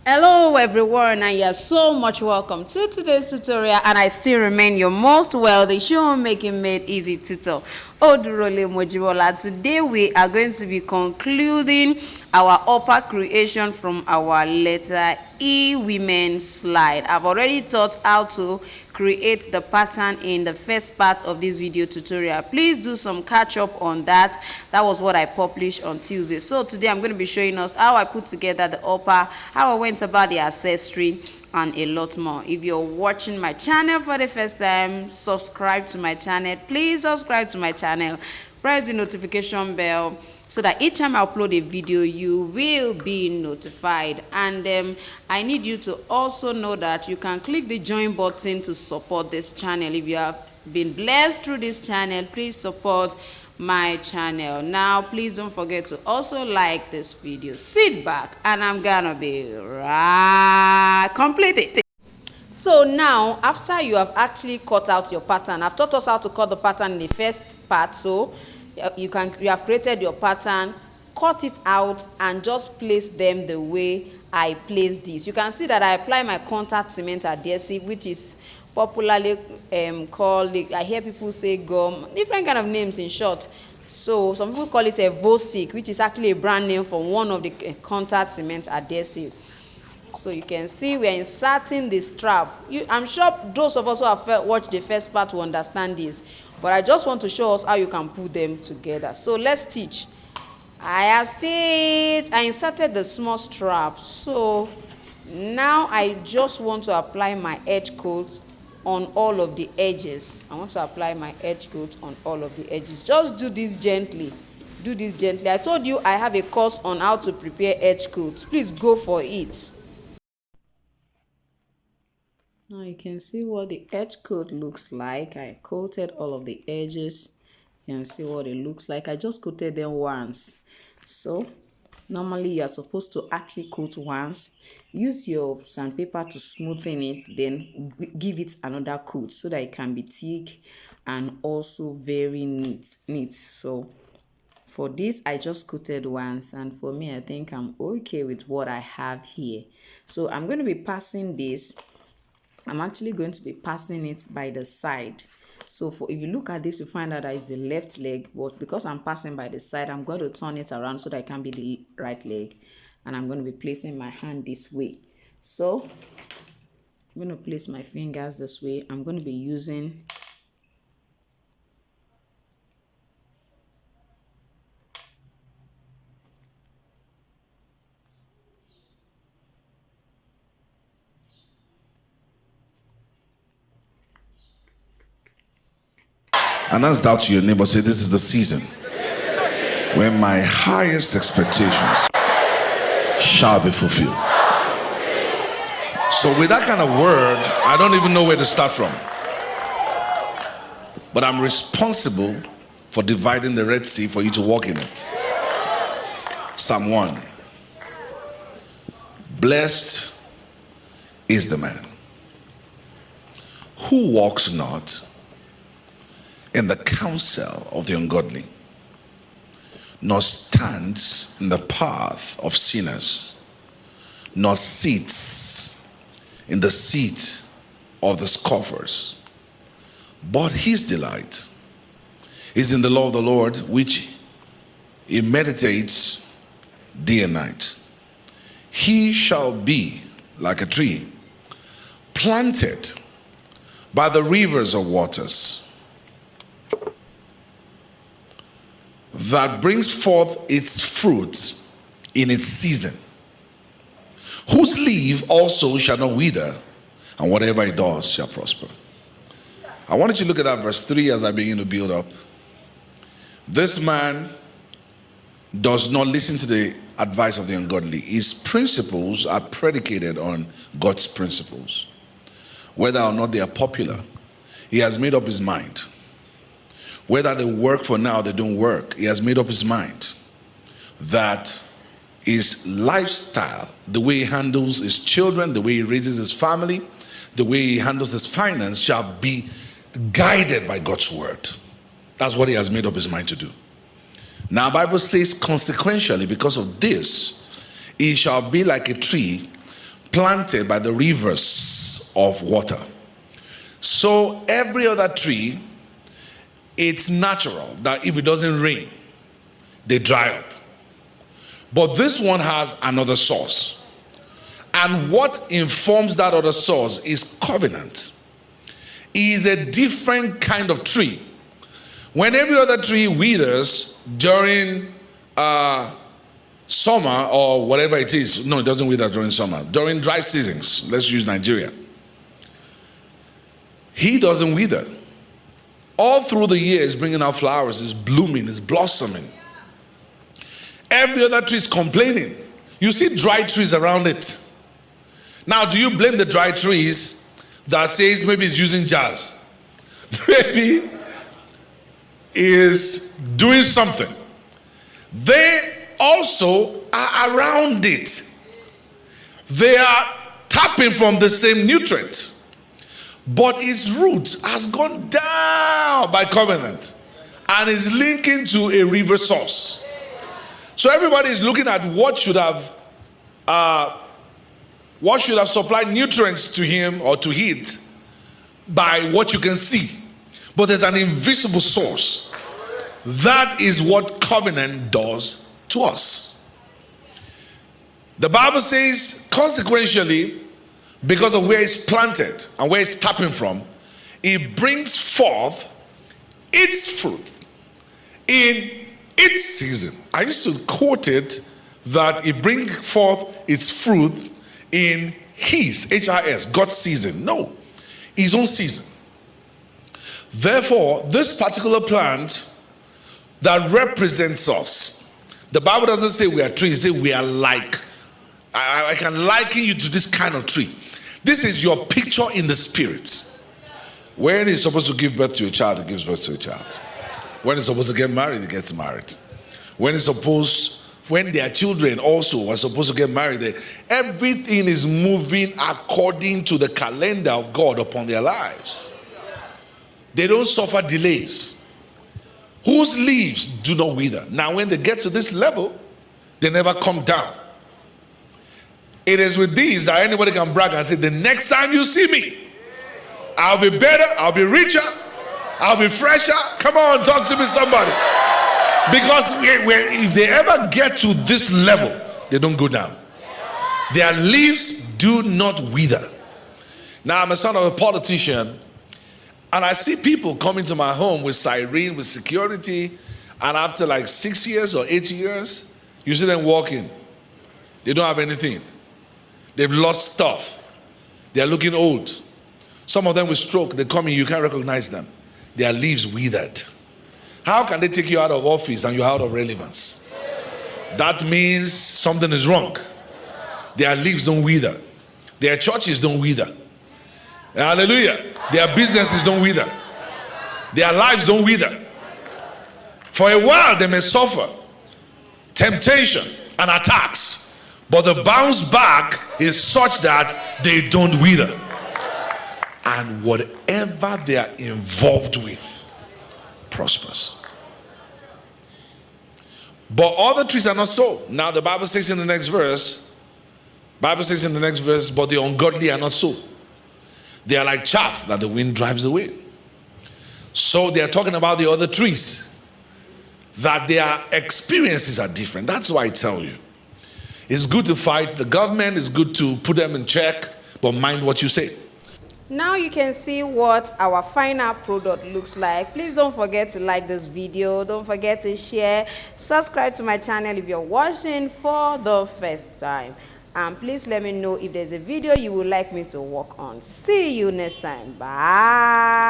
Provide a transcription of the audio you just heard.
Hello everyone, and you're so much welcome to today's tutorial, and I still remain your most wealthy Shoemaking Made Easy tutor, Odurole Mojibola. Today we are going to be concluding our upper creation from our letter E women slide. I've already taught how to create the pattern in the first part of this video tutorial. Please do some catch up on that. That was what I published on Tuesday. So today I'm going to be showing us how I put together the upper, how I went about the accessory, and a lot more. If you're watching my channel for the first time, subscribe to my channel. Please subscribe to my channel, press the notification bell so that each time I upload a video you will be notified. And I need you to also know that you can click the join button to support this channel. If you have been blessed through this channel, please support my channel. Now please don't forget to also like this video. Sit back and I'm gonna be right complete. So now, after you have actually cut out your pattern, I've taught us how to cut the pattern in the first part. So you have created your pattern, cut it out, and just place them the way I placed this. You can see that I apply my contact cement adhesive, which is popularly called, I hear people say gum, different kind of names in short. So some people call it a Vostik, which is actually a brand name for one of the contact cement adhesive. So you can see we are inserting the strap. I'm sure those of us who have watched the first part will understand this, but I just want to show us how you can put them together. So let's teach. I inserted the small strap. So now I just want to apply my edge coat on all of the edges. I want to apply my edge coat on all of the edges. Just do this gently. Do this gently. I told you I have a course on how to prepare edge coats. Please go for it. Now you can see what the edge coat looks like. I coated all of the edges. You can see what it looks like. I just coated them once. So normally you are supposed to actually coat once. Use your sandpaper to smoothen it, then give it another coat so that it can be thick and also very neat. So for this I just coated once, and for me I think I'm okay with what I have here. So I'm going to be passing this. I'm actually going to be passing it by the side. So if you look at this, you find out that it's the left leg, but because I'm passing by the side, I'm going to turn it around so that it can be the right leg. And I'm going to be placing my hand this way. So I'm going to place my fingers this way. I'm going to be using announce that to your neighbor. Say, this is the season when my highest expectations shall be fulfilled. So with that kind of word, I don't even know where to start from. But I'm responsible for dividing the Red Sea for you to walk in it. Psalm 1. Blessed is the man who walks not in the counsel of the ungodly, nor stands in the path of sinners, nor sits in the seat of the scoffers. But his delight is in the law of the Lord, which he meditates day and night. He shall be like a tree planted by the rivers of waters, that brings forth its fruit in its season, whose leaf also shall not wither, and whatever he does shall prosper. I wanted you to look at that verse 3 as I begin to build up. This man does not listen to the advice of the ungodly. His principles are predicated on God's principles. Whether or not they are popular, he has made up his mind. Whether they work for now, they don't work, he has made up his mind that his lifestyle, the way he handles his children, the way he raises his family, the way he handles his finance shall be guided by God's word. That's what he has made up his mind to do. Now, the Bible says consequentially, because of this, he shall be like a tree planted by the rivers of water. So every other tree, it's natural that if it doesn't rain, they dry up. But this one has another source. And what informs that other source is covenant. It is a different kind of tree. When every other tree withers during summer or whatever it is, no, it doesn't wither during summer, during dry seasons, let's use Nigeria, he doesn't wither. All through the year is bringing out flowers, is blooming, is blossoming. Every other tree is complaining. You see dry trees around it. Now, do you blame the dry trees that says maybe it's using jazz? Maybe is doing something. They also are around it. They are tapping from the same nutrient. But its roots has gone down by covenant and is linking to a river source. So everybody is looking at what should have supplied nutrients to him or to it by what you can see. But there's an invisible source. That is what covenant does to us. The Bible says, consequentially, because of where it's planted and where it's tapping from, it brings forth its fruit in its season. I used to quote it that it brings forth its fruit in his, H-I-S, God's season. No, his own season. Therefore, this particular plant that represents us, the Bible doesn't say we are trees, it says we are like. I can liken you to this kind of tree. This is your picture in the spirit. When he's supposed to give birth to a child, he gives birth to a child. When he's supposed to get married, he gets married. When their children also are supposed to get married, everything is moving according to the calendar of God upon their lives. They don't suffer delays. Whose leaves do not wither. Now, when they get to this level, they never come down. It is with these that anybody can brag and say, the next time you see me, I'll be better, I'll be richer, I'll be fresher. Come on, talk to me, somebody. Because if they ever get to this level, they don't go down. Their leaves do not wither. Now, I'm a son of a politician, and I see people coming to my home with siren, with security, and after like 6 years or 8 years, you see them walking. They don't have anything. They've lost stuff. They're looking old. Some of them with stroke, they come in, you can't recognize them. Their leaves withered. How can they take you out of office and you're out of relevance? That means something is wrong. Their leaves don't wither. Their churches don't wither. Hallelujah. Their businesses don't wither. Their lives don't wither. For a while they may suffer temptation and attacks, but the bounce back is such that they don't wither. And whatever they are involved with prospers. But other trees are not so. Now the Bible says in the next verse, but the ungodly are not so. They are like chaff that the wind drives away. So they are talking about the other trees, that their experiences are different. That's why I tell you, it's good to fight the government, it's good to put them in check, but mind what you say. Now you can see what our final product looks like. Please don't forget to like this video, don't forget to share, subscribe to my channel if you're watching for the first time, and please let me know if there's a video you would like me to work on. See you next time. Bye.